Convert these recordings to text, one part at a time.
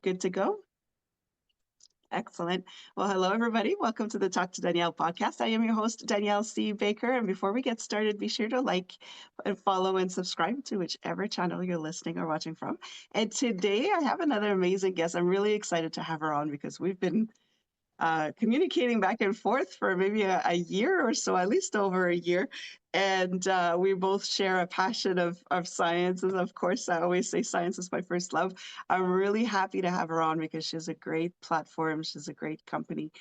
Good to go? Excellent. Well, hello, everybody. Welcome to the Talk to Danielle podcast. I am your host, Danielle C. Baker. And before we get started, be sure to like and follow and subscribe to whichever channel you're listening or watching from. And today I have another amazing guest. I'm really excited to have her on because we've been communicating back and forth for maybe a year or so, at least over a year. And we both share a passion of science. And of course, I always say science is my first love. I'm really happy to have her on because she has a great platform. She's a great company,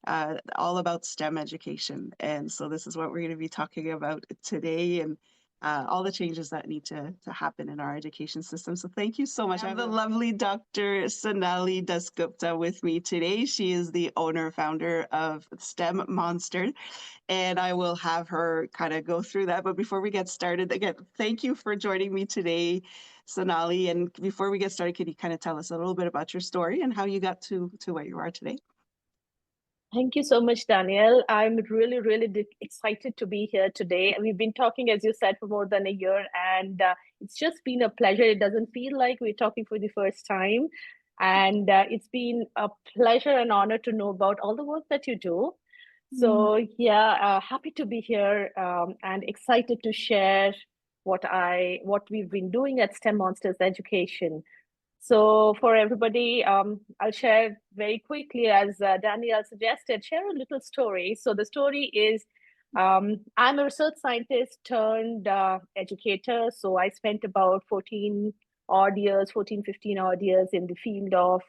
all about STEM education. And so this is what we're going to be talking about today. And all the changes that need to happen in our education system. So thank you so much. I have the lovely Dr. Sonali Dasgupta with me today. She is the owner, founder of STEMonsters, and I will have her kind of go through that. But before we get started, again, thank you for joining me today, Sonali. And before we get started, can you kind of tell us a little bit about your story and how you got to where you are today? Thank you so much, Danielle. I'm really excited to be here today. We've been talking, as you said, for more than a year, and it's just been a pleasure. It doesn't feel like we're talking for the first time. And it's been a pleasure and honor to know about all the work that you do. So yeah, happy to be here and excited to share what we've been doing at STEMonsters Education. So for everybody, I'll share very quickly, as Danielle suggested, share a little story. So the story is, I'm a research scientist turned educator. So I spent about 15 odd years in the field of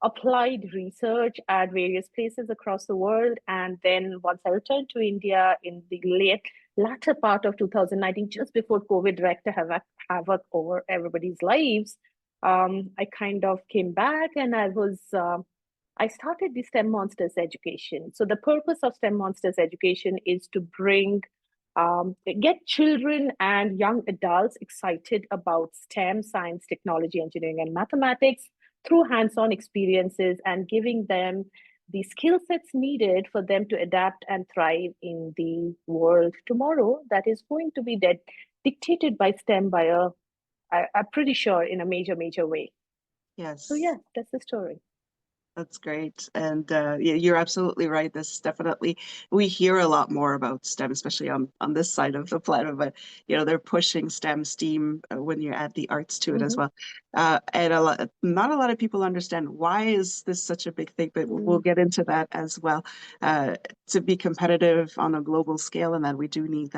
applied research at various places across the world. And then once I returned to India in the latter part of 2019, just before COVID wreaked havoc over everybody's lives, I kind of came back and I started the STEMonsters education. So the purpose of STEMonsters education is to get children and young adults excited about STEM, science, technology, engineering, and mathematics through hands-on experiences and giving them the skill sets needed for them to adapt and thrive in the world tomorrow that is going to be dictated by STEM I'm pretty sure in a major way. Yes. So yeah, that's the story. That's great. And you're absolutely right. This definitely, we hear a lot more about STEM, especially on this side of the planet, but they're pushing STEAM when you add the arts to it as well. And not a lot of people understand why is this such a big thing, but we'll get into that as well. To be competitive on a global scale, and then we do need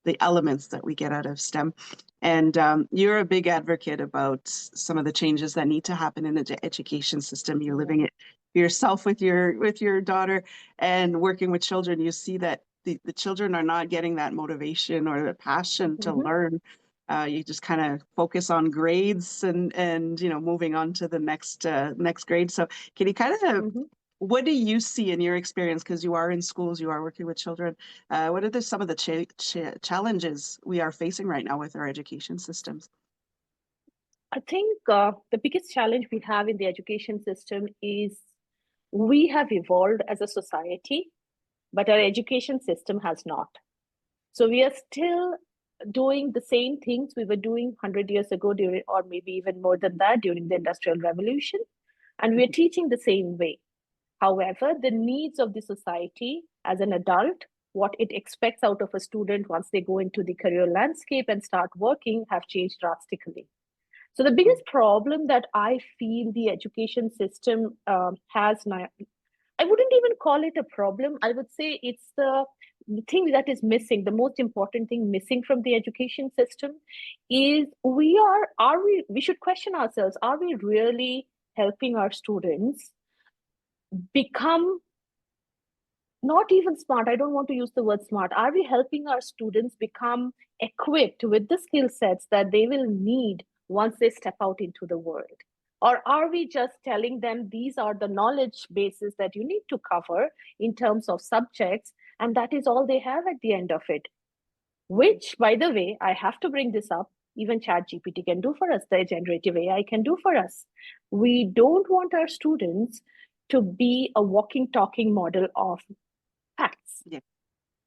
the elements that we get out of STEM. And you're a big advocate about some of the changes that need to happen in the education system. You're living it yourself with your daughter and working with children. You see that the children are not getting that motivation or the passion to learn. You just kind of focus on grades and moving on to the next grade. So can you kind of what do you see in your experience? Because you are in schools, you are working with children. What are some of the challenges we are facing right now with our education systems? I think the biggest challenge we have in the education system is we have evolved as a society, but our education system has not. So we are still doing the same things we were doing 100 years ago or maybe even more than that during the Industrial Revolution. And we're teaching the same way. However, the needs of the society as an adult, what it expects out of a student once they go into the career landscape and start working, have changed drastically. So the biggest problem that I feel the education system has now, I wouldn't even call it a problem. I would say it's the thing that is missing, the most important thing missing from the education system is we should question ourselves, are we really helping our students become not even smart? I don't want to use the word smart. Are we helping our students become equipped with the skill sets that they will need once they step out into the world? Or are we just telling them these are the knowledge bases that you need to cover in terms of subjects, and that is all they have at the end of it? Which, by the way, I have to bring this up, even ChatGPT can do for us, the generative AI can do for us. We don't want our students to be a walking, talking model of facts. Yeah.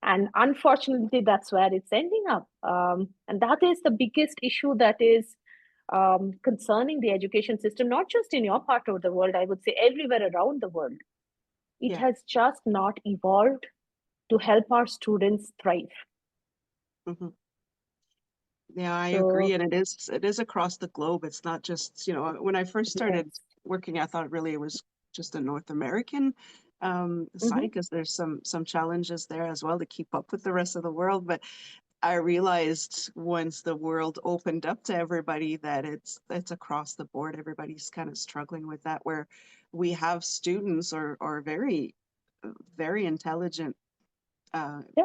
And unfortunately, that's where it's ending up. And that is the biggest issue that is concerning the education system, not just in your part of the world, I would say everywhere around the world. It Yeah. has just not evolved to help our students thrive. Hmm. Yeah, I agree. So, And it is across the globe. It's not just, when I first started yes. working, I thought really it was just a North American side Hmm. because there's some challenges there as well to keep up with the rest of the world. But I realized once the world opened up to everybody that it's across the board. Everybody's kind of struggling with that, where we have students or very intelligent uh, Yeah,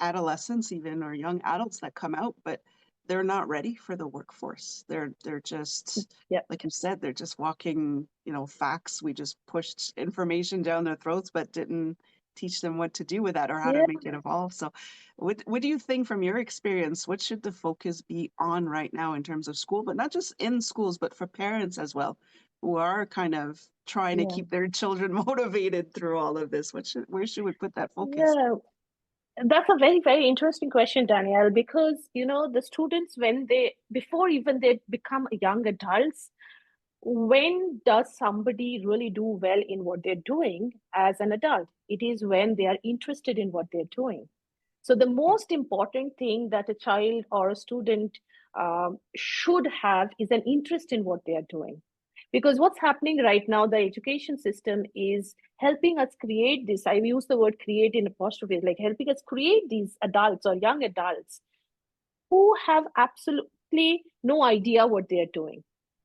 adolescents even or young adults that come out, but they're not ready for the workforce. They're just yeah, like you said, they're just walking, facts. We just pushed information down their throats, but didn't teach them what to do with that or how to yeah, make it evolve. So what do you think from your experience, what should the focus be on right now in terms of school, but not just in schools, but for parents as well, who are kind of trying to yeah, keep their children motivated through all of this? Where should we put that focus? yeah. That's a very, very interesting question, Danielle, because the students, when before even they become young adults, when does somebody really do well in what they're doing as an adult? It is when they are interested in what they're doing. So the Yeah. most important thing that a child or a student should have is an interest in what they are doing. Because what's happening right now, the education system is helping us create this. I use the word create in apostrophe, like helping us create these adults or young adults who have absolutely no idea what they are doing.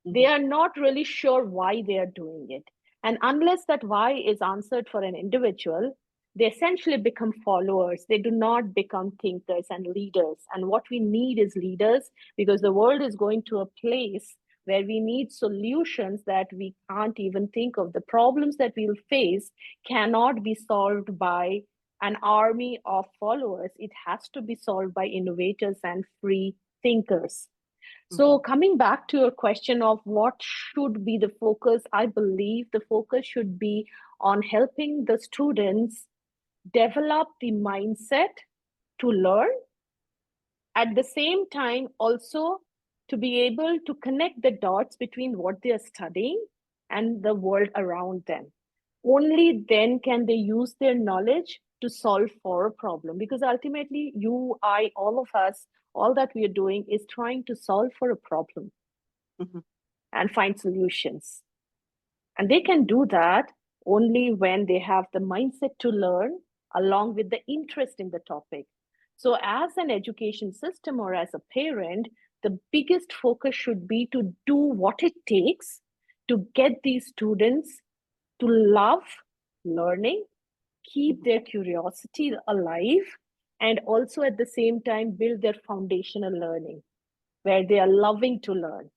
They Hmm. are not really sure why they are doing it. And unless that why is answered for an individual, they essentially become followers. They do not become thinkers and leaders. And what we need is leaders, because the world is going to a place where we need solutions that we can't even think of. The problems that we'll face cannot be solved by an army of followers. It has to be solved by innovators and free thinkers. Hmm. So, coming back to your question of what should be the focus, I believe the focus should be on helping the students develop the mindset to learn, at the same time also to be able to connect the dots between what they are studying and the world around them. Only then can they use their knowledge to solve for a problem, because ultimately you, I, all of us, all that we are doing is trying to solve for a problem Hmm. and find solutions. And they can do that only when they have the mindset to learn along with the interest in the topic. So, as an education system or as a parent, the biggest focus should be to do what it takes to get these students to love learning, keep Hmm. their curiosity alive, and also at the same time build their foundational learning where they are loving to learn.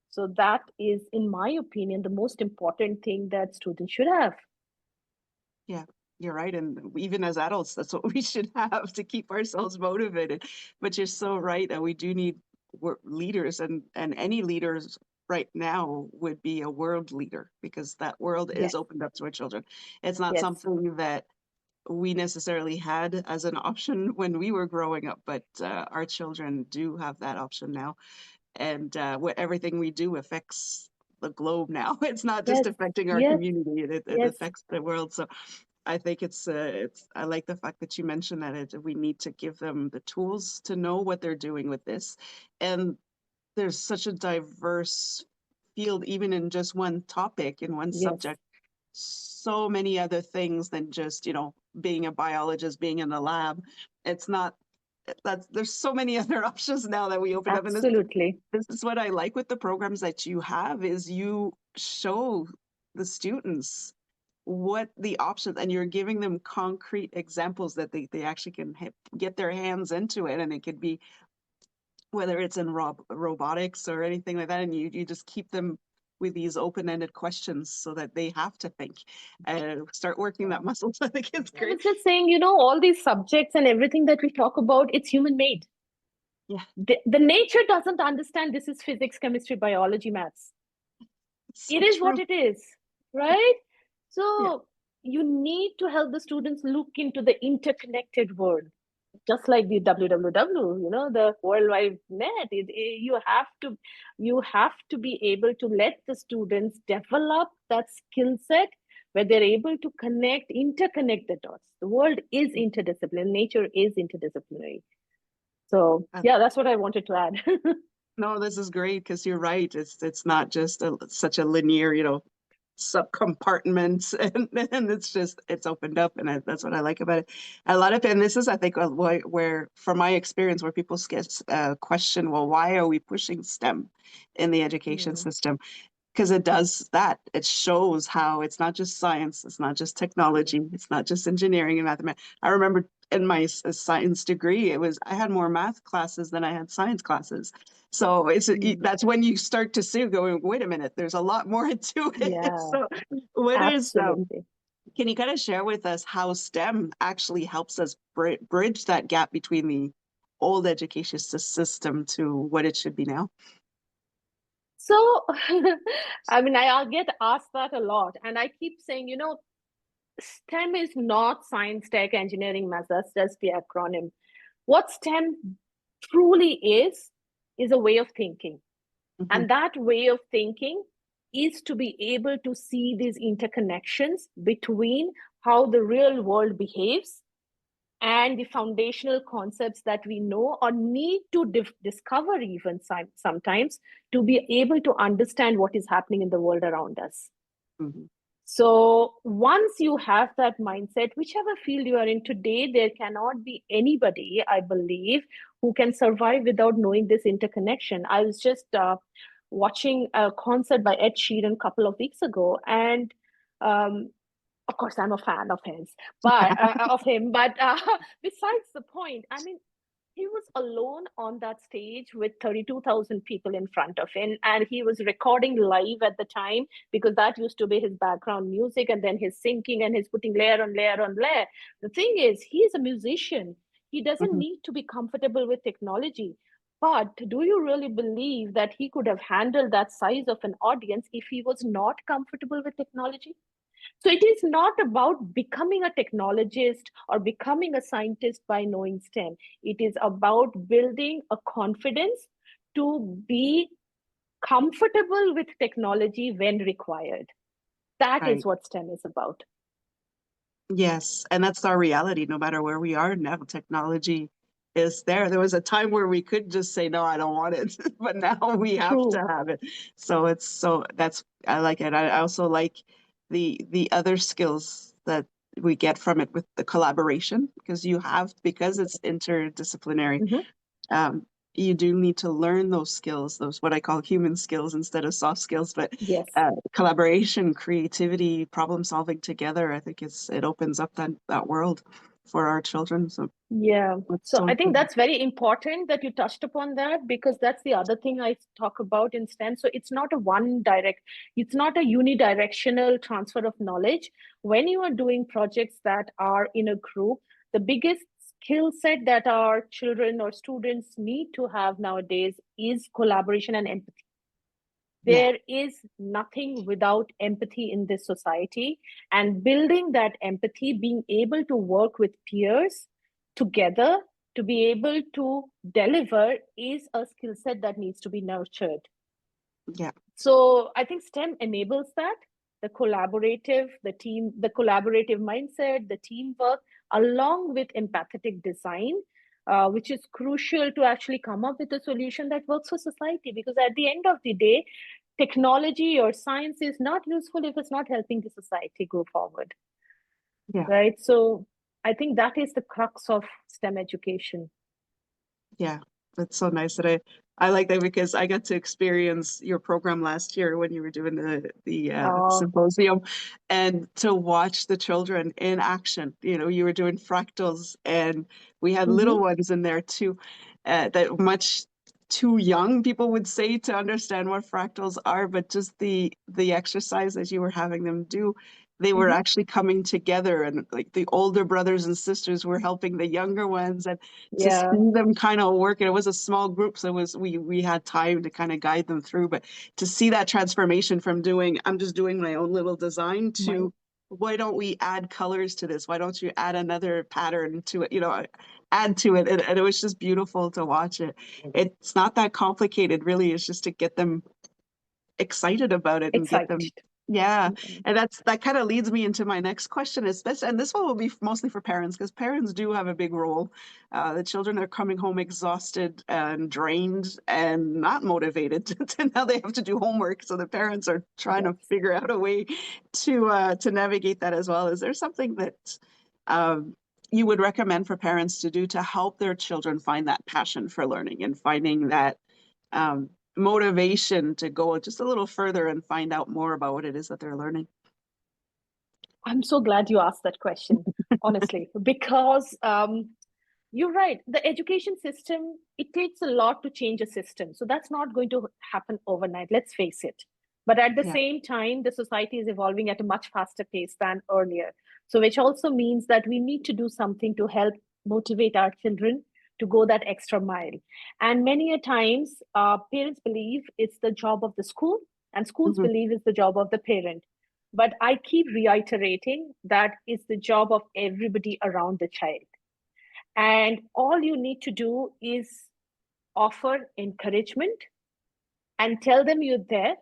So that is, in my opinion, the most important thing that students should have. Yeah, you're right. And even as adults, that's what we should have to keep ourselves motivated. But you're so right that we do need leaders, and any leaders right now would be a world leader because that world is Yes, opened up to our children. It's not yes, something that we necessarily had as an option when we were growing up, but our children do have that option now. And everything we do affects the globe now. It's not just yes, affecting our yes, community; it yes, affects the world. So I think it's I like the fact that you mentioned that we need to give them the tools to know what they're doing with this. And there's such a diverse field, even in just one topic, in one yes, subject, so many other things than just, being a biologist, being in a lab. It's not there's so many other options now that we open up. And absolutely. this is what I like with the programs that you have is you show the students what the options and you're giving them concrete examples that they actually can get their hands into it, and it could be whether it's in robotics or anything like that, and you just keep them with these open-ended questions so that they have to think and start working that Yeah. muscle. So I think it's I great. was just saying, all these subjects and everything that we talk about, it's human made. Yeah, The nature doesn't understand this is physics, chemistry, biology, maths. it's It so is what true. it is, right? Yeah. So you need to help the students look into the interconnected world. just like the www, the World Wide Net. You have to be able to let the students develop that skill set where they're able to interconnect the dots. The world is interdisciplinary, nature is interdisciplinary. So Uh, yeah, that's what I wanted to add. no, this is great because you're right. It's not just such a linear, subcompartments, and it's opened up, and that's what I like about it. A lot of and this is I think where from my experience where people get question, well, why are we pushing STEM in the education Mm, system? Because it does that. It shows how it's not just science, it's not just technology, it's not just engineering and mathematics. I remember in my science degree, I had more math classes than I had science classes. So mm. that's when you start to see going, wait a minute, there's a lot more to it. Yeah, So what is absolutely. can you kind of share with us how STEM actually helps us bridge that gap between the old education system to what it should be now? So, I mean, I'll get asked that a lot, and I keep saying, STEM is not science, tech, engineering, math. That's just the acronym. What STEM truly is a way of thinking. Hmm. And that way of thinking is to be able to see these interconnections between how the real world behaves and the foundational concepts that we know or need to discover even sometimes to be able to understand what is happening in the world around us. Hmm. So once you have that mindset, whichever field you are in today, there cannot be anybody, I believe, who can survive without knowing this interconnection. I was just watching a concert by Ed Sheeran a couple of weeks ago, and um, of course, I'm a fan of his, but of him. But besides the point, I mean, he was alone on that stage with 32,000 people in front of him, and he was recording live at the time because that used to be his background music, and then his singing and his putting layer on layer on layer. The thing is, he is a musician. He doesn't Hmm. need to be comfortable with technology. But do you really believe that he could have handled that size of an audience if he was not comfortable with technology? So it is not about becoming a technologist or becoming a scientist by knowing STEM. It is about building a confidence to be comfortable with technology when required. That is Right. what STEM is about. Yes, and that's our reality. No matter where we are now, technology is there. There was a time where we could just say, no, I don't want it, but now we have to True. have it. So that's I like it. I also like the other skills that we get from it with the collaboration because it's interdisciplinary. Mhm. um, you do need to learn those skills, those what I call human skills instead of soft skills, but Yes. collaboration, creativity, problem solving together. I think it opens up that world for our children. So Yeah. it's So so I think important. that's very important that you touched upon that because that's the other thing I talk about in STEM. So it's not a unidirectional transfer of knowledge. When you are doing projects that are in a group, the biggest skill set that our children or students need to have nowadays is collaboration and empathy. Yeah, There is nothing without empathy in this society, and building that empathy, being able to work with peers together to be able to deliver is a skill set that needs to be nurtured. yeah, So I think STEM enables that, the collaborative mindset, the teamwork, along with empathetic design, which is crucial to actually come up with a solution that works for society. Because at the end of the day, technology or science is not useful if it's not helping the society go forward, yeah. right? So I think that is the crux of STEM education. Yeah, that's so nice that I like that because I got to experience your program last year when you were doing the Oh, symposium, and to watch the children in action. You were doing fractals, and we had little mhm. ones in there too, that much too young people would say to understand what fractals are, but just the exercises you were having them do, they were Mhm. actually coming together, and like the older brothers and sisters were helping the younger ones, and to Yeah, see them kind of work. And it was a small group, so we had time to kind of guide them through. But to see that transformation from I'm just doing my own little design my to why don't we add colors to this? Why don't you add another pattern to it? add to it. And it was just beautiful to watch it. It's not that complicated, really. It's just to get them excited about it and get them, Excited. yeah. Mhm. And that kind of leads me into my next question, especially, and this one will be mostly for parents because parents do have a big role. The children are coming home exhausted and drained and not motivated to now they have to do homework. So the parents are trying to Yes. figure out a way to navigate that as well. Is there something that um, you would recommend for parents to do to help their children find that passion for learning and finding that motivation to go just a little further and find out more about what it is that they're learning? I'm so glad you asked that question, honestly, because you're right. The education system, it takes a lot to change a system. So that's not going to happen overnight, let's face it. But at the Yeah. same time, the society is evolving at a much faster pace than earlier. So, which also means that we need to do something to help motivate our children to go that extra mile. And many a times, parents believe it's the job of the school, and schools Hmm. believe it's the job of the parent. But I keep reiterating that it's the job of everybody around the child. And all you need to do is offer encouragement and tell them you're there,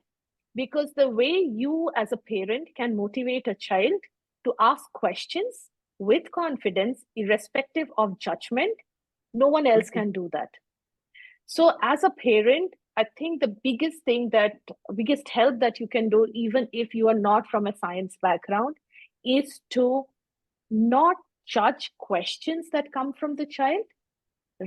because the way you as a parent can motivate a child to ask questions with confidence, irrespective of judgment, no one else Hmm. can do that. So as a parent, I think the biggest help that you can do, even if you are not from a science background, is to not judge questions that come from the child.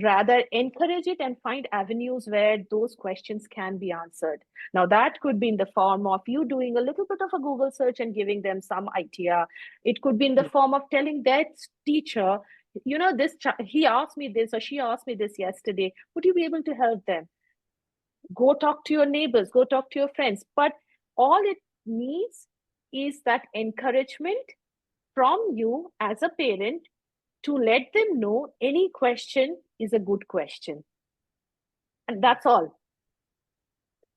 Rather, encourage it and find avenues where those questions can be answered. Now, that could be in the form of you doing a little bit of a Google search and giving them some idea. It could be in the form of telling their teacher, he asked me this or she asked me this yesterday. Would you be able to help them? Go talk to your neighbors, go talk to your friends. But all it needs is that encouragement from you as a parent to let them know any question is a good question. And that's all.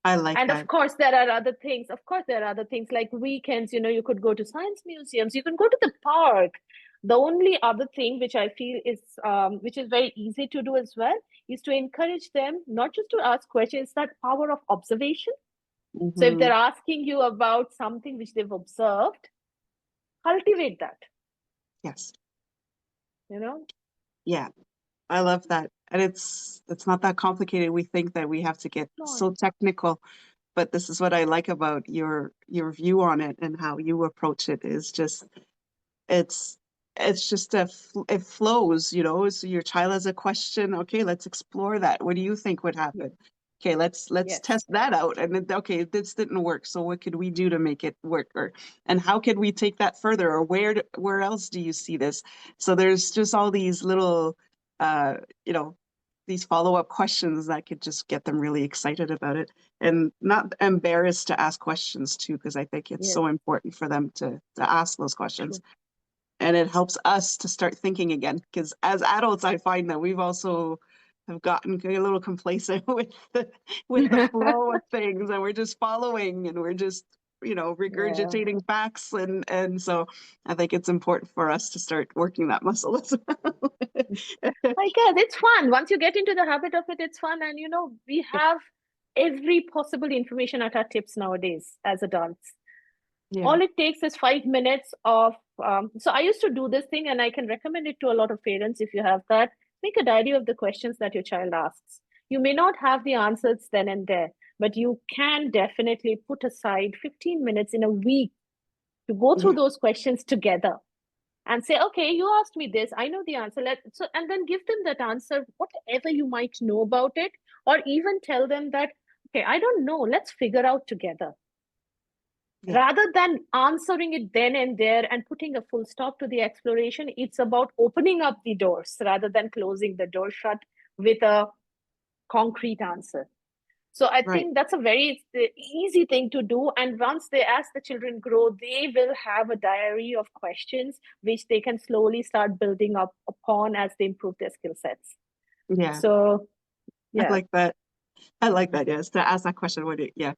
I like And of that. course, there are other things. Of course, there are other things like weekends, you could go to science museums, you can go to the park. The only other thing which I feel is, which is very easy to do as well, is to encourage them not just to ask questions, that power of observation. So if Hmm. they're asking you about something which they've observed, cultivate that, Yes. you know? Yeah. I love that. And it's not that complicated. We think that we have to get Not. so technical, but this is what I like about your view on it and how you approach it is just it's it's just it flows, so your child has a question. Okay, let's explore that. What do you think would Yeah. happen? Okay, let's Yes. test that out. And then, okay, this didn't work, so what could we do to make it work? Or and how could we take that further? Or where else do you see this? So there's just all these little uh you know these follow-up questions that could just get them really excited about it and not embarrassed to ask questions too, because I think it's Yes. so important for them to ask those questions. True. And it helps us to start thinking again, because as adults I find that we've also have gotten a little complacent with the flow of things, and we're just following and we're just Yeah. regurgitating facts, and so I think it's important for us to start working that muscle as well. I guess it's fun. Once you get into the habit of it, it's fun. And we have every possible information at our tips nowadays as adults. Yeah. All it takes is 5 minutes of. So I used to do this thing, and I can recommend it to a lot of parents if you have that. Make a diary of the questions that your child asks. You may not have the answers then and there, but you can definitely put aside 15 minutes in a week to go through Yeah. those questions together and say, okay, you asked me this, I know the answer. And then give them that answer, whatever you might know about it, or even tell them that, okay, I don't know, let's figure out together. Yeah. Rather than answering it then and there and putting a full stop to the exploration, it's about opening up the doors rather than closing the door shut with a concrete answer. So I Right. think that's a very easy thing to do. And once as the children grow, they will have a diary of questions which they can slowly start building up upon as they improve their skill sets. Yeah. So I yeah. like that. I like that. Yes, to ask that question. Yeah,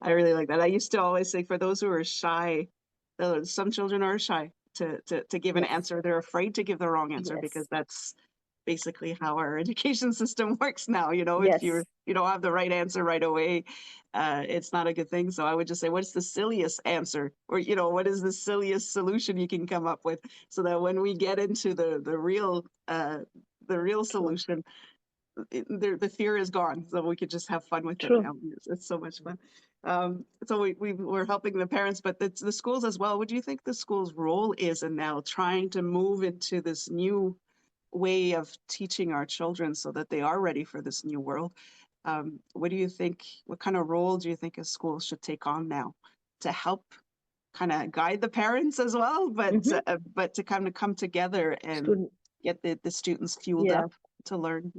I really like that. I used to always say for those who are shy, some children are shy to give an Yes. answer. They're afraid to give the wrong answer because Yes. basically how our education system works now. If Yes, you don't have the right answer right away, it's not a good thing. So I would just say, what's the silliest answer, or what is the silliest solution you can come up with, so that when we get into the real true, solution, the fear is gone, so we could just have fun with it true. now. It's so much fun. So we're helping the parents, but the schools as well. What do you think the school's role is in now trying to move into this new way of teaching our children so that they are ready for this new world? What do you think? What kind of role do you think a school should take on now to help kind of guide the parents as well, Hmm. but to kind of come together and Student, get the students fueled yeah. up to learn?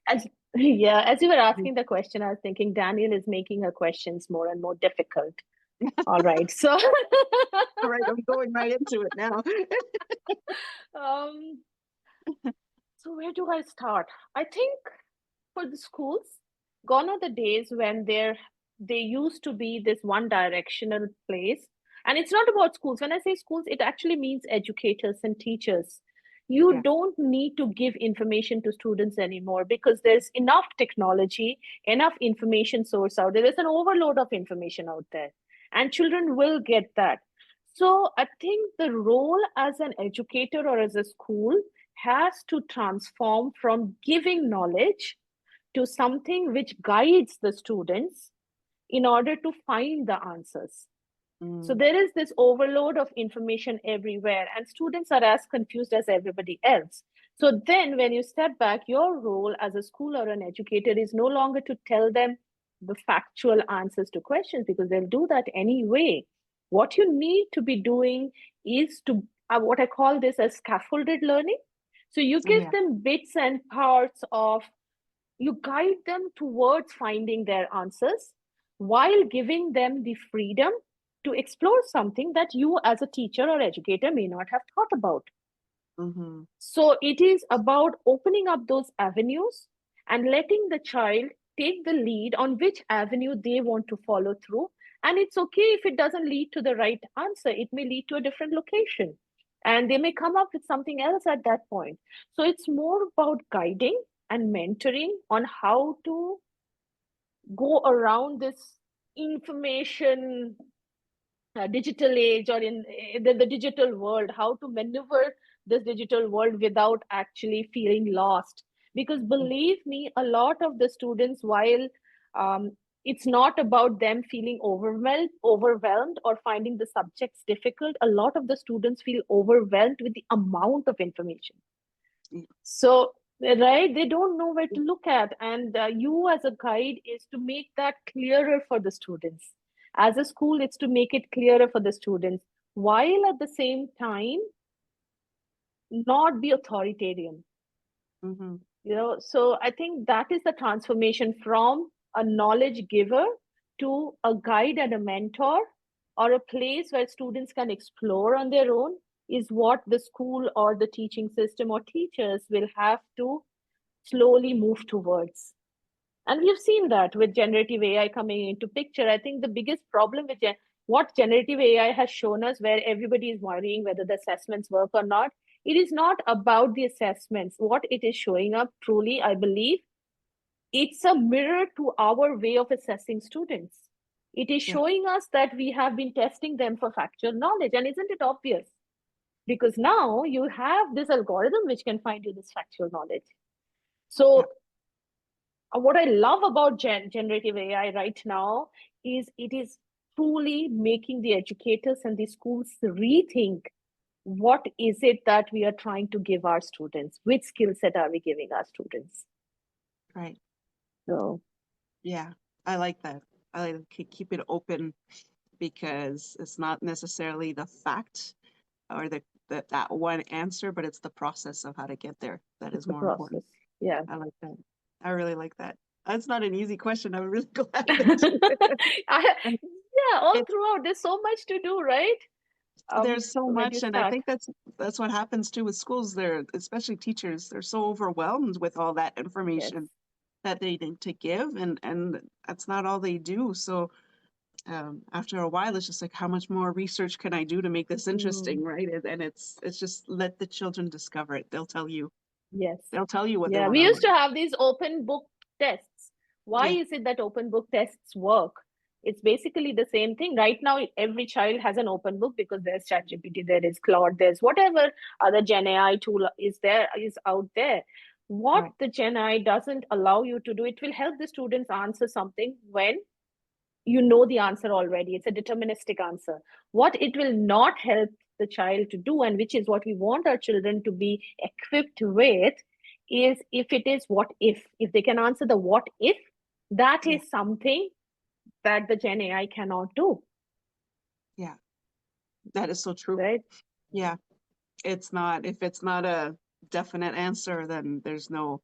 As yeah, as you were asking the question, I was thinking Daniel is making her questions more and more difficult. All right, so All right, I'm going right into it now. um, so where do I start? I think for the schools, gone are the days when they used to be this one directional place. And it's not about schools. When I say schools, it actually means educators and teachers. You Yeah. don't need to give information to students anymore because there's enough technology, enough information source out there. There's an overload of information out there, and children will get that. So I think the role as an educator or as a school has to transform from giving knowledge to something which guides the students in order to find the answers. So Mm, there is this overload of information everywhere, and students are as confused as everybody else. So then, when you step back, your role as a school or an educator is no longer to tell them the factual answers to questions because they'll do that anyway. What you need to be doing is to what I call this as scaffolded learning. So you give yeah. them bits and parts of you guide them towards finding their answers while giving them the freedom to explore something that you as a teacher or educator may not have thought about. Hmm. So it is about opening up those avenues and letting the child take the lead on which avenue they want to follow through. And it's okay if it doesn't lead to the right answer, it may lead to a different location. And they may come up with something else at that point. So it's more about guiding and mentoring on how to go around this information digital age or in the digital world, how to maneuver this digital world without actually feeling lost. Because believe me, a lot of the students, while it's not about them feeling overwhelmed or finding the subjects difficult, a lot of the students feel overwhelmed with the amount of information. So, right, they don't know where to look at. And you, as a guide, is to make that clearer for the students. As a school, it's to make it clearer for the students, while at the same time, not be authoritarian. Hmm. So I think that is the transformation from a knowledge giver to a guide and a mentor or a place where students can explore on their own is what the school or the teaching system or teachers will have to slowly move towards. And we've seen that with generative AI coming into picture. I think the biggest problem with what generative AI has shown us, where everybody is worrying whether the assessments work or not, it is not about the assessments. What it is showing up truly, I believe, it's a mirror to our way of assessing students. It is Yeah. showing us that we have been testing them for factual knowledge. And isn't it obvious? Because now you have this algorithm which can find you this factual knowledge. Yeah. So what I love about generative AI right now is it is truly making the educators and the schools rethink what is it that we are trying to give our students? Which skill set are we giving our students? Right. So, Yeah. I like that. I like to keep it open, because it's not necessarily the fact or that one answer, but it's the process of how to get there that it's is the more important. process. Yeah. I like that. I really like that. That's not an easy question. I'm really glad that you and Yeah, all it's throughout, there's so much to do, right? there's so Where do you much, and I start? think that's what happens too with schools. They're, especially teachers, they're so overwhelmed with all that Yes. information that they need to give, and that's not all they do. So after a while, it's just like, how much more research can I do to make this Mm, interesting, right? And it's just let the children discover it. They'll tell you. Yes. They'll tell you what they Yeah, want we to used to learn. have these open book tests. Why Yeah, is it that open book tests work? It's basically the same thing. Right now, every child has an open book because there's ChatGPT, there is Claude, there's whatever other Gen AI tool is out there. What right. the Gen AI doesn't allow you to do, it will help the students answer something when you know the answer already. It's a deterministic answer. What it will not help the child to do, and which is what we want our children to be equipped with, is if it is what if they can answer the what if, that Yeah, is something that the Gen AI cannot do, yeah, that is so true. right? Yeah, it's not, if it's not a definite answer, then there's no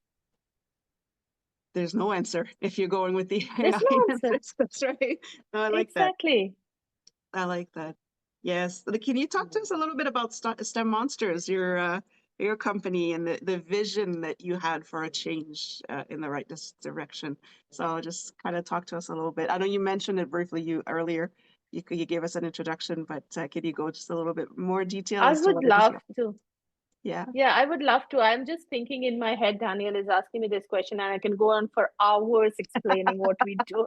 answer if you're going with the There's no AI answer. answers. That's right. No, I like that. Exactly. I like that. Yes. Can you talk to us a little bit about STEMonsters, your company, and the vision that you had for a change in the right direction? So just kind of talk to us a little bit. I know you mentioned it briefly you earlier. You gave us an introduction, but can you go just a little bit more detail I as to would what it is you love have? to. Yeah. Yeah, I would love to. I'm just thinking in my head, Daniel is asking me this question, and I can go on for hours explaining what we do.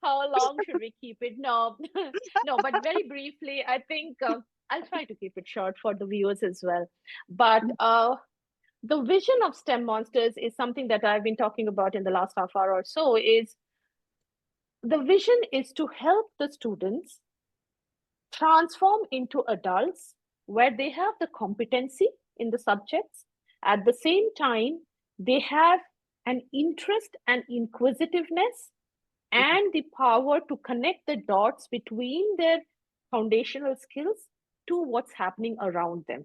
How long should we keep it? No, no, but very briefly, I think I'll try to keep it short for the viewers as well. But the vision of STEM Monsters is something that I've been talking about in the last half hour or so. Is the vision is to help the students transform into adults where they have the competency in the subjects. At the same time, they have an interest and inquisitiveness Mhm. and the power to connect the dots between their foundational skills to what's happening around them.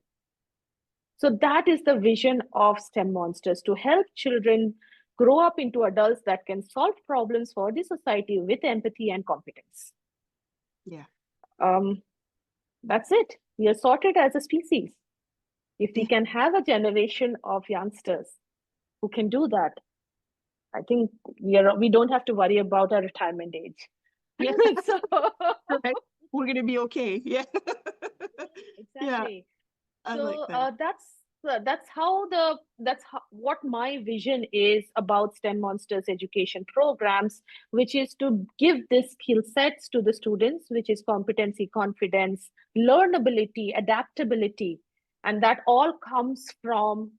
So, that is the vision of STEM Monsters, to help children grow up into adults that can solve problems for the society with empathy and competence. Yeah. Um, that's it. We are sorted as a species. If we Yeah. can have a generation of youngsters who can do that, I think we don't have to worry about our retirement age. Yeah. So Right. We're gonna be okay. Yeah. yeah, Yeah. exactly. I like So that. that's how what my vision is about STEM Monsters education programs, which is to give these skill sets to the students, which is competency, confidence, learnability, adaptability, and that all comes from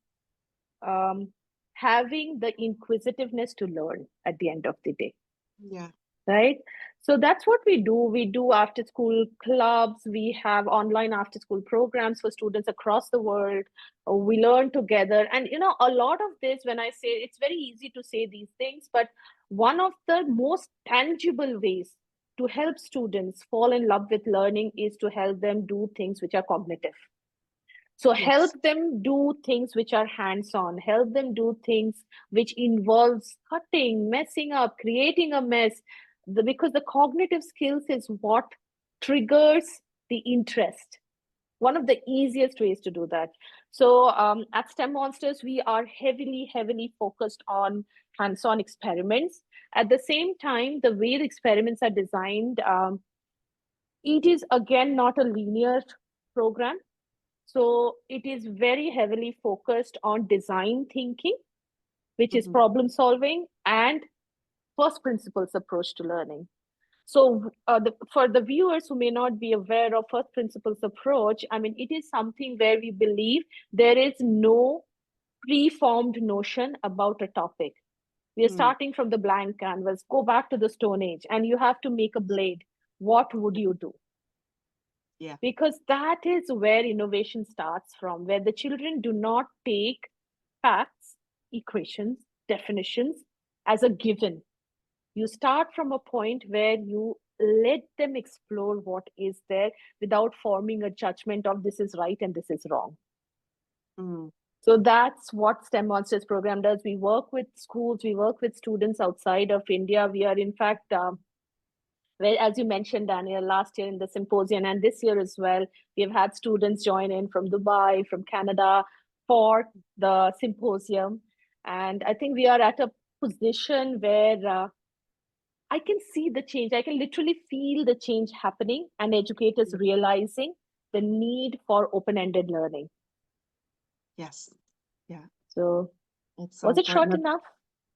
um, having the inquisitiveness to learn at the end of the day, Yeah. right? So that's what we do. We do after school clubs. We have online after school programs for students across the world. We learn together. And, a lot of this, when I say it's very easy to say these things, but one of the most tangible ways to help students fall in love with learning is to help them do things which are cognitive. So help Yes. them do things which are hands-on, help them do things which involves cutting, messing up, creating a mess. Because the cognitive skills is what triggers the interest. One of the easiest ways to do that. So at STEM Monsters, we are heavily, heavily focused on hands-on experiments. At the same time, the way the experiments are designed, it is again not a linear program. So it is very heavily focused on design thinking, which is Hmm. problem solving, and first principles approach to learning. So for the viewers who may not be aware of first principles approach, I mean, it is something where we believe there is no preformed notion about a topic. We are Mm. starting from the blank canvas, go back to the Stone Age, and you have to make a blade. What would you do? Yeah. Because that is where innovation starts from, where the children do not take facts, equations, definitions as a given. You start from a point where you let them explore what is there without forming a judgment of this is right and this is wrong. Mm. So that's what STEM Monsters program does. We work with schools, we work with students outside of India. We are, in fact, well, as you mentioned, Daniel, last year in the symposium and this year as well, we've had students join in from Dubai, from Canada for the symposium. And I think we are at a position where I can see the change. I can literally feel the change happening and educators realizing the need for open ended learning. Yes. Yeah. So It's so was it short important. enough?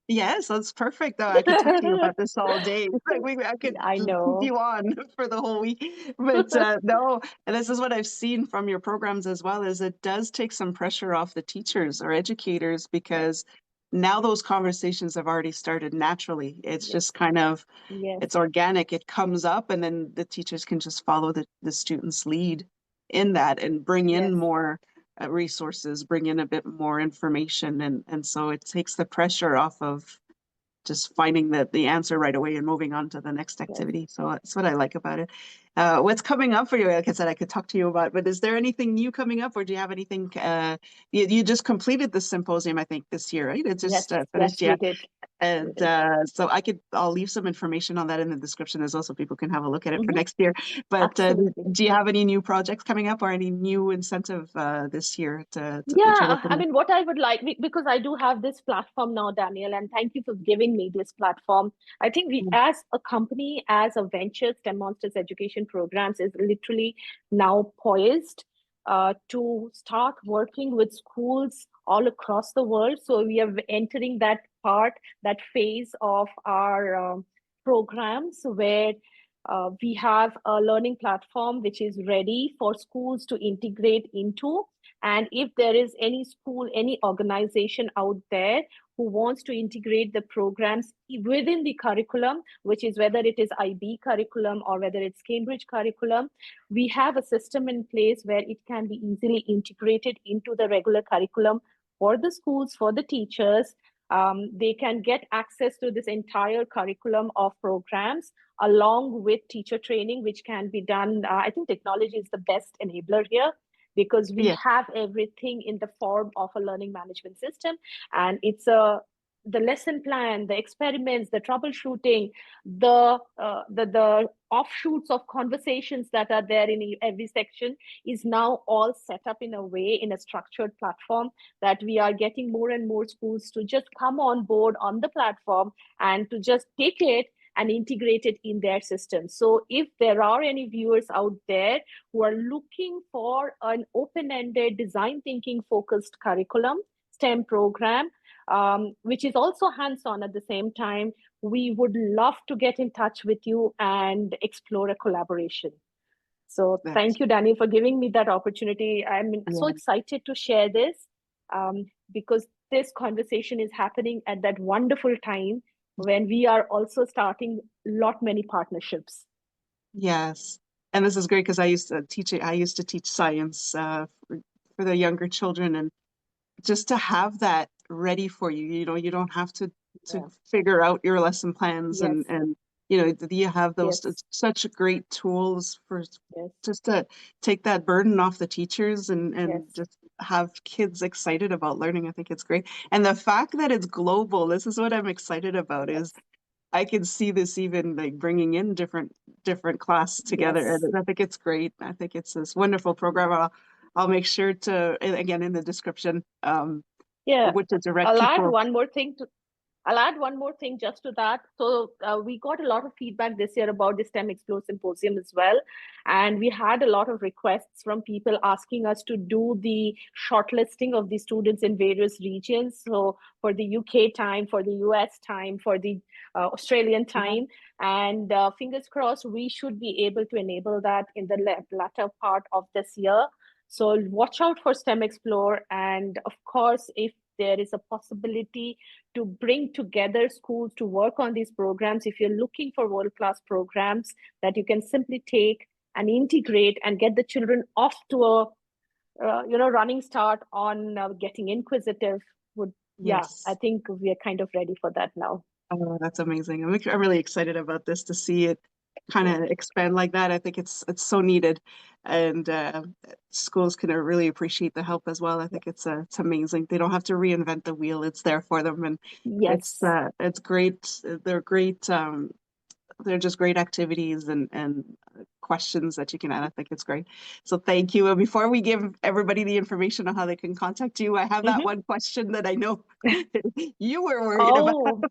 Yes, that's perfect. Though I could talk to you about this all day. I could I just keep know. you on for the whole week. But no, and this is what I've seen from your programs as well, is it does take some pressure off the teachers or educators Yes, because now those conversations have already started naturally. It's yes, just kind of yes, it's organic. It comes up and then the teachers can just follow the student's lead in that and bring in yes, more resources, bring in a bit more information. And so it takes the pressure off of just finding the answer right away and moving on to the next yes. activity. So that's what I like about it. What's coming up for you? Like I said, I could talk to you about, but is there anything new coming up or do you have anything? You just completed the symposium, I think, this year, right? It Yes, just finished, yes, we yeah. did. We And did. so I'll leave some information on that in the description as well so people can have a look at it for Hmm. next year. But Absolutely. do you have any new projects coming up or any new incentive this year that you're Yeah, working I on? mean, what I would like, because I do have this platform now, Daniel, and thank you for giving me this platform. I think we, Mm. as a company, as a venture, STEMonsters Education Programs is literally now poised to start working with schools all across the world. So we are entering that part, that phase of our programs where we have a learning platform which is ready for schools to integrate into. And if there is any school, any organization out there who wants to integrate the programs within the curriculum, which is whether it is IB curriculum or whether it's Cambridge curriculum, we have a system in place where it can be easily integrated into the regular curriculum for the schools, for the teachers. They can get access to this entire curriculum of programs along with teacher training, which can be done. I think technology is the best enabler here because we Yeah, have everything in the form of a learning management system, and it's a the lesson plan, the experiments, the troubleshooting, the offshoots of conversations that are there in every section is now all set up in a way, in a structured platform, that we are getting more and more schools to just come on board on the platform and to just take it and integrate it in their system. So if there are any viewers out there who are looking for an open-ended design thinking focused curriculum, STEM program, which is also hands-on at the same time, we would love to get in touch with you and explore a collaboration. So that's thank you, Danny, for giving me that opportunity. I'm so yeah. excited to share this because this conversation is happening at that wonderful time when we are also starting lot many partnerships. Yes. And this is great because I used to teach science for the younger children and just to have that ready for you, you don't have to Yeah. figure out your lesson plans Yes. and you have those Yes. such great tools for Yes. just to take that burden off the teachers Yes. and just have kids excited about learning. I think it's great. And the fact that it's global, this is what I'm excited about is Yes. I can see this even like bringing in different class together, Yes. and I think it's great. I think it's this wonderful program. I'll make sure to again in the description Yeah. what to direct I'll add people. one more thing to I'll add one more thing just to that. So we got a lot of feedback this year about the STEM Explore Symposium as well. And we had a lot of requests from people asking us to do the shortlisting of the students in various regions. So for the UK time, for the US time, for the Australian Yeah. time. And fingers crossed, we should be able to enable that in the latter part of this year. So watch out for STEM Explore. And of course, if there is a possibility to bring together schools to work on these programs, if you're looking for world-class programs that you can simply take and integrate and get the children off to a running start on getting inquisitive, would yeah, I Yes. think we are kind of ready for that now. Oh, that's amazing. I'm really excited about this to see it kind Yeah. of expand like that. I think it's so needed, and schools can really appreciate the help as well. I think it's amazing. They don't have to reinvent the wheel. It's there for them, and Yes. it's great. They're great. They're just great activities and questions that you can add. I think it's great. So thank you. And before we give everybody the information on how they can contact you, I have that Hmm. one question that I know you were worried about. Oh.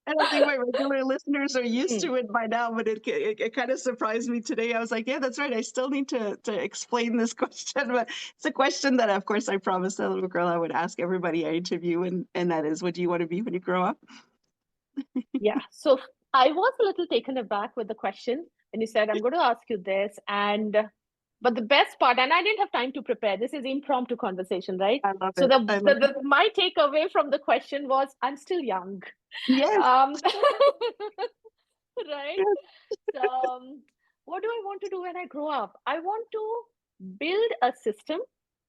I don't think my regular listeners are used Mm, to it by now, but it kind of surprised me today. I was like, yeah, that's right. I still need to explain this question, but it's a question that, of course, I promised that little girl I would ask everybody I interview, and that is, what do you want to be when you grow up? yeah. So I was a little taken aback with the question when you said, I'm going to ask you this. And but the best part, and I didn't have time to prepare. This is impromptu conversation, right? I love So it. I love it. my takeaway from the question was, I'm still young. Yes. Um, right? Yes. So, what do I want to do when I grow up? I want to build a system.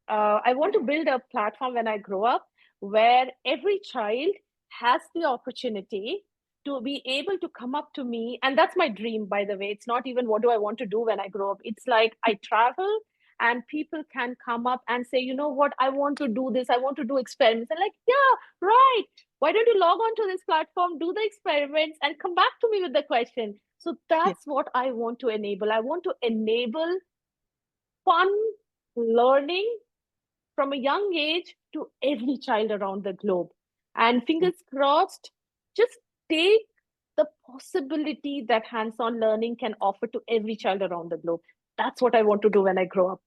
I want to build a platform when I grow up where every child has the opportunity to be able to come up to me. And that's my dream, by the way. It's not even what do I want to do when I grow up. It's like I travel and people can come up and say, you know what, I want to do this. I want to do experiments. And like, yeah, right. Why don't you log on to this platform, do the experiments, and come back to me with the question? So Yeah. that's what I want to enable. I want to enable fun learning from a young age to every child around the globe. And fingers crossed, just take the possibility that hands on learning can offer to every child around the globe. That's what I want to do when I grow up.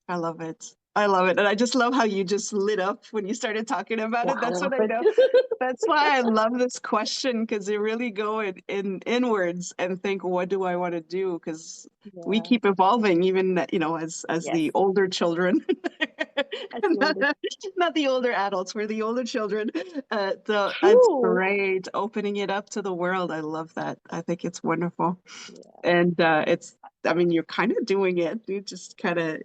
I love it. I love it. And I just love how you just lit up when you started talking about Yeah, it. I That's love what I it. know. That's why I love this question, because you really go in inwards and think, what do I want to do? Because we Yeah, keep evolving, even as yes, the older children, not, absolutely. not the older adults. We're the older children. So it's True. great opening it up to the world. I love that. I think it's wonderful, Yeah. and it's. I mean, you're kind of doing it. You just kind of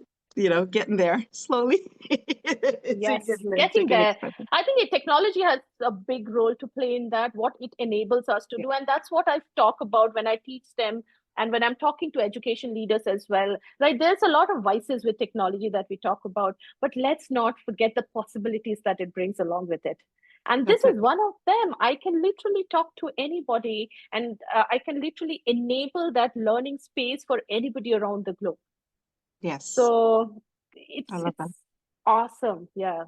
getting there slowly. Yes, getting Taking there. expression. I think technology has a big role to play in that, what it enables us to Yeah. do. And that's what I talk about when I teach STEM and when I'm talking to education leaders as well. Right, there's a lot of vices with technology that we talk about, but let's not forget the possibilities that it brings along with it. And this That's it. is one of them. I can literally talk to anybody and I can literally enable that learning space for anybody around the globe. Yes. So I love it's that. awesome. Yeah.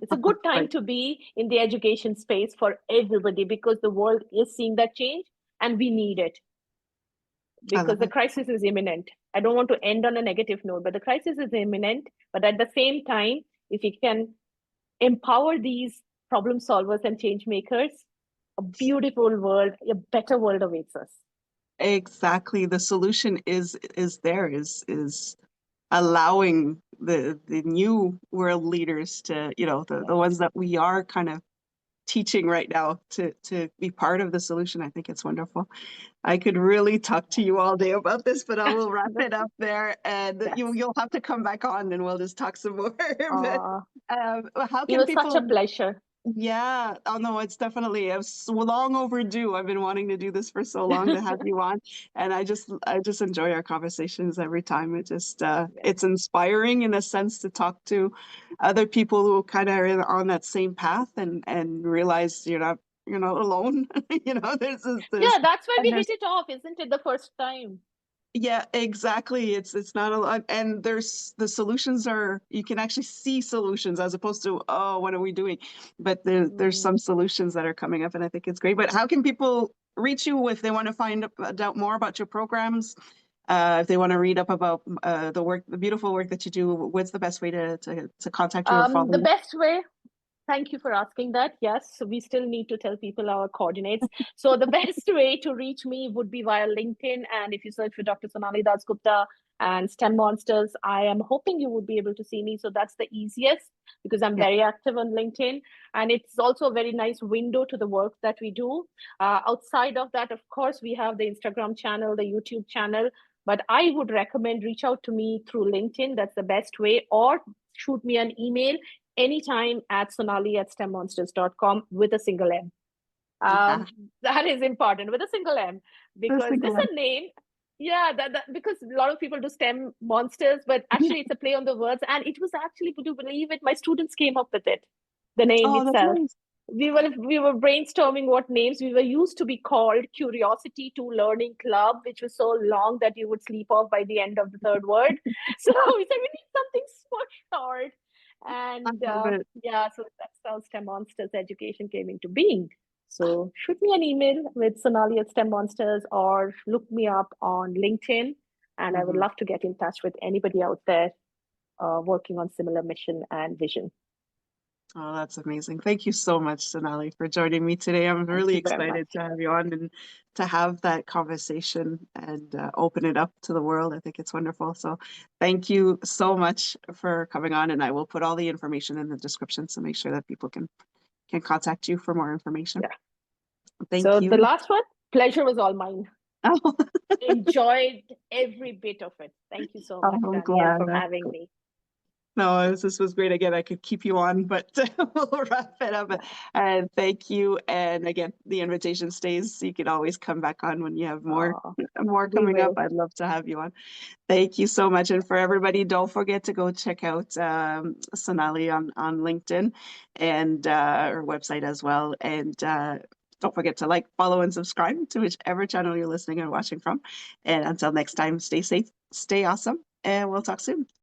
It's a good time Right. to be in the education space for everybody because the world is seeing that change and we need it I because love the it. crisis is imminent. I don't want to end on a negative note, but the crisis is imminent. But at the same time, if we can empower these problem solvers and change makers, a beautiful world, a better world awaits us. Exactly. The solution is there, is allowing the new world leaders to, the Yes. ones that we are kind of teaching right now to be part of the solution. I think it's wonderful. I could really talk to you all day about this, but I will wrap it up there, and Yes. you'll have to come back on, and we'll just talk some more. But Uh, how it can was such a people? pleasure. Yeah. Oh no, it's definitely it's long overdue. I've been wanting to do this for so long to have you on, and I just enjoy our conversations every time. Yeah. It's inspiring in a sense to talk to other people who kind of are on that same path, and realize you're not alone. There's Yeah, that's why and we hit there's it off, isn't it, the first time? yeah, exactly. It's not a lot, and there's the solutions are you can actually see solutions as opposed to, oh, what are we doing? But there's Mm. some solutions that are coming up, and I think it's great. But how can people reach you if they want to find out more about your programs? If they want to read up about the beautiful work that you do, what's the best way to contact you or follow The you? best way, thank you for asking that. Yes, so we still need to tell people our coordinates. So the best way to reach me would be via LinkedIn. And if you search for Dr. Sonali Dasgupta and STEM Monsters, I am hoping you would be able to see me. So that's the easiest because I'm Yeah, very active on LinkedIn. And it's also a very nice window to the work that we do. Outside of that, of course, we have the Instagram channel, the YouTube channel. But I would recommend reach out to me through LinkedIn. That's the best way. Or shoot me an email anytime at sonali@stemmonsters.com with a single M. yeah. That is important with a single M That's because the this is good. a name. Yeah, because a lot of people do STEM monsters, but actually it's a play on the words. And it was actually, would you believe it? My students came up with it, the name Oh, that's itself. nice. We were brainstorming what names we were used to be called. Curiosity to Learning Club, which was so long that you would sleep off by the end of the third word. So we said we need something so short. I And love it. yeah, so that's how STEM Monsters education came into being. So shoot me an email with Sonali at STEMonsters or look me up on LinkedIn. And I would Mhm. love to get in touch with anybody out there working on similar mission and vision. Oh, that's amazing. Thank you so much, Sonali, for joining me today. I'm Thank really you very excited much. to have you on and to have that conversation and open it up to the world. I think it's wonderful. So thank you so much for coming on, and I will put all the information in the description so make sure that people can contact you for more information. Yeah. Thank So the you. last one, pleasure was all mine. Oh, Enjoyed every bit of it. Thank you so much, I'm Danielle, glad. for having me. No, this was great. Again, I could keep you on, but we'll wrap it up. Yeah. And thank you. And again, the invitation stays. So you can always come back on when you have Uh, more we coming up. will. I'd love to have you on. Thank you so much. And for everybody, don't forget to go check out Sonali on LinkedIn and her website as well. And don't forget to like, follow, and subscribe to whichever channel you're listening or watching from. And until next time, stay safe, stay awesome, and we'll talk soon.